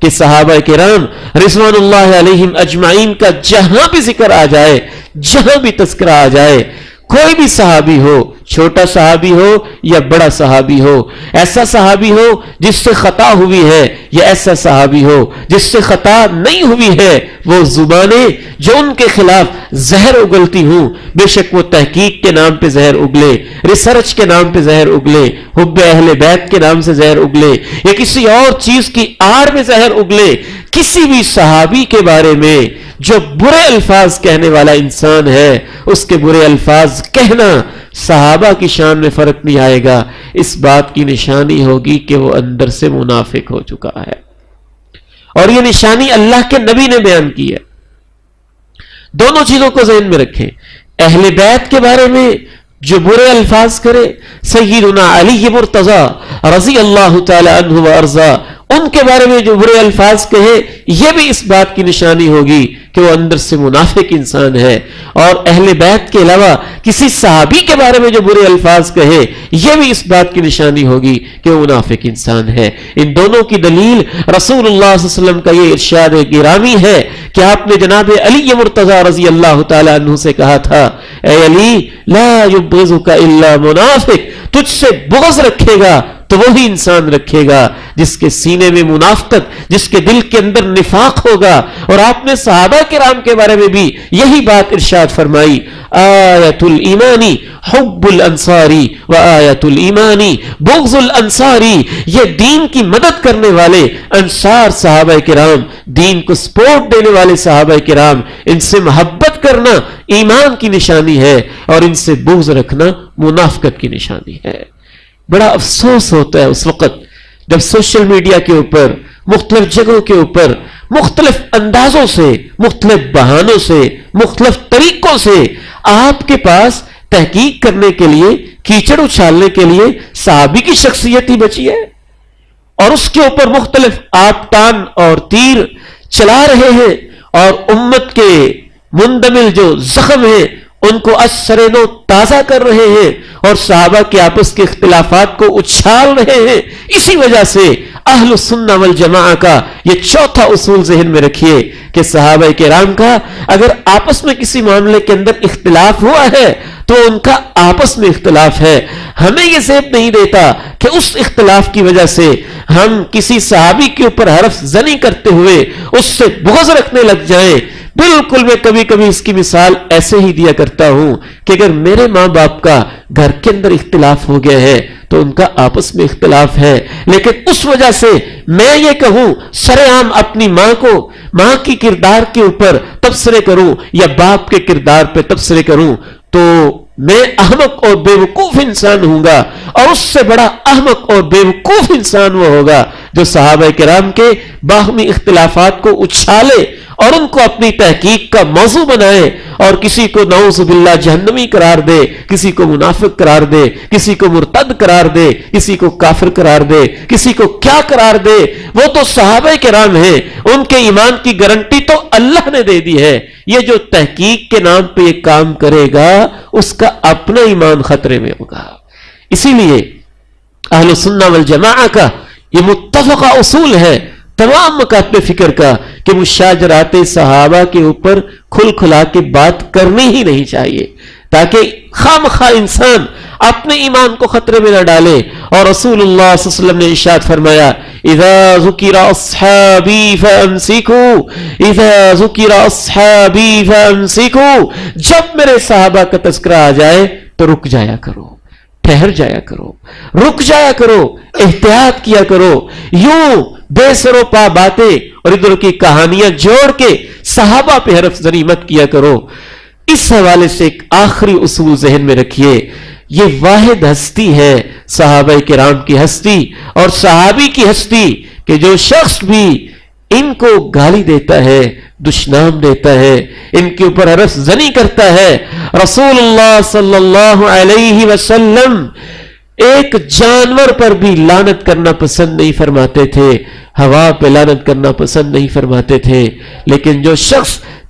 کہ صحابہ کرام رضوان اللہ علیہم اجمعین کا جہاں بھی ذکر آ جائے، جہاں بھی تذکرہ آ جائے، کوئی بھی صحابی ہو، چھوٹا صحابی ہو یا بڑا صحابی ہو، ایسا صحابی ہو جس سے خطا ہوئی ہے یا ایسا صحابی ہو جس سے خطا نہیں ہوئی ہے، وہ زبانیں جو ان کے خلاف زہر اگلتی ہوں، بے شک وہ تحقیق کے نام پہ زہر اگلے، ریسرچ کے نام پہ زہر اگلے، حب اہل بیت کے نام سے زہر اگلے، یا کسی اور چیز کی آڑ میں زہر اگلے، کسی بھی صحابی کے بارے میں جو برے الفاظ کہنے والا انسان ہے، اس کے برے الفاظ کہنا صحابہ کی شان میں فرق نہیں آئے گا، اس بات کی نشانی ہوگی کہ وہ اندر سے منافق ہو چکا ہے، اور یہ نشانی اللہ کے نبی نے بیان کی ہے۔ دونوں چیزوں کو ذہن میں رکھیں، اہل بیت کے بارے میں جو برے الفاظ کرے، سیدنا علی مرتضی رضی اللہ تعالی عنہ وارضا، ان کے بارے میں جو برے الفاظ کہے، یہ بھی اس بات کی نشانی ہوگی کہ وہ اندر سے منافق انسان ہے، اور اہل بیت کے علاوہ کسی صحابی کے بارے میں جو برے الفاظ کہے، یہ بھی اس بات کی نشانی ہوگی کہ وہ منافق انسان ہے۔ ان دونوں کی دلیل رسول اللہ صلی اللہ علیہ وسلم کا یہ ارشاد گرامی ہے کہ آپ نے جناب علی مرتضی رضی اللہ تعالی عنہ سے کہا تھا، اے علی لا یبغضک الا منافق، تجھ سے بغض رکھے گا تو وہی انسان رکھے گا جس کے سینے میں منافقت، جس کے دل کے اندر نفاق ہوگا۔ اور آپ نے صحابہ کرام کے بارے میں بھی یہی بات ارشاد فرمائی، آیت الایمانی حب الانصاری و آیت الایمانی بغض الانصاری، یہ دین کی مدد کرنے والے انصار صحابہ کرام، دین کو سپورٹ دینے والے صحابہ کرام، ان سے محبت کرنا ایمان کی نشانی ہے، اور ان سے بغض رکھنا منافقت کی نشانی ہے۔ بڑا افسوس ہوتا ہے اس وقت جب سوشل میڈیا کے اوپر، مختلف جگہوں کے اوپر، مختلف اندازوں سے، مختلف بہانوں سے، مختلف طریقوں سے آپ کے پاس تحقیق کرنے کے لیے، کیچڑ اچھالنے کے لیے صحابی کی شخصیت ہی بچی ہے، اور اس کے اوپر مختلف آبٹان اور تیر چلا رہے ہیں، اور امت کے مندمل جو زخم ہیں ان کو ازسر نو تازہ کر رہے ہیں، اور صحابہ کے آپس کے اختلافات کو اچھال رہے ہیں۔ اسی وجہ سے اہل السنہ والجماعہ کا یہ چوتھا اصول ذہن میں رکھیے کہ صحابہ کرام کا اگر آپس میں کسی معاملے کے اندر اختلاف ہوا ہے تو ان کا آپس میں اختلاف ہے، ہمیں یہ زیب نہیں دیتا کہ اس اختلاف کی وجہ سے ہم کسی صحابی کے اوپر حرف زنی کرتے ہوئے اس سے بغض رکھنے لگ جائیں۔ بالکل میں کبھی کبھی اس کی مثال ایسے ہی دیا کرتا ہوں کہ اگر میرے ماں باپ کا گھر کے اندر اختلاف ہو گیا ہے تو ان کا آپس میں اختلاف ہے، لیکن اس وجہ سے میں یہ کہوں سر عام اپنی ماں کو، ماں کی کردار کے اوپر تبصرے کروں یا باپ کے کردار پہ تبصرے کروں تو میں احمق اور بے وقوف انسان ہوں گا، اور اس سے بڑا احمق اور بے وقوف انسان وہ ہوگا جو صحابہ کرام کے باہمی اختلافات کو اچھالے اور ان کو اپنی تحقیق کا موضوع بنائے، اور کسی کو نعوذ باللہ جہنمی قرار دے، کسی کو منافق قرار دے، کسی کو مرتد قرار دے، کسی کو کافر قرار دے، کسی کو کیا قرار دے۔ وہ تو صحابہ کرام ہیں، ان کے ایمان کی گارنٹی تو اللہ نے دے دی ہے۔ یہ جو تحقیق کے نام پہ یہ کام کرے گا اس کا اپنا ایمان خطرے میں ہوگا۔ اسی لیے اہل سنہ والجماعہ کا یہ متفقہ اصول ہے تمام مکاتب فکر کا کہ مشاجرات صحابہ کے اوپر کھل کھلا کے بات کرنی ہی نہیں چاہیے، تاکہ خام خواہ انسان اپنے ایمان کو خطرے میں نہ ڈالے۔ اور رسول اللہ صلی اللہ علیہ وسلم نے ارشاد فرمایا، اذا ذکر اصحابی فامسکوا، اذا ذکر اصحابی فامسکوا، جب میرے صحابہ کا تذکرہ آ جائے تو رک جایا کرو، ٹھہر جایا کرو، رک جایا کرو، احتیاط کیا کرو۔ یوں بے سر و پا باتیں اور ادھر کی کہانیاں جوڑ کے صحابہ پہ حرف زنی مت کیا کرو۔ اس حوالے سے ایک آخری اصول ذہن میں رکھیے، یہ واحد ہستی ہے صحابہ کرام کی ہستی اور صحابی کی ہستی کہ جو شخص بھی ان کو گالی دیتا ہے، دشنام دیتا ہے، ان کے اوپر حرف زنی کرتا ہے، رسول اللہ صلی اللہ علیہ وسلم ایک جانور پر بھی لعنت کرنا پسند نہیں فرماتے تھے، ہوا پہ لعنت کرنا پسند نہیں فرماتے تھے، لیکن جو شخص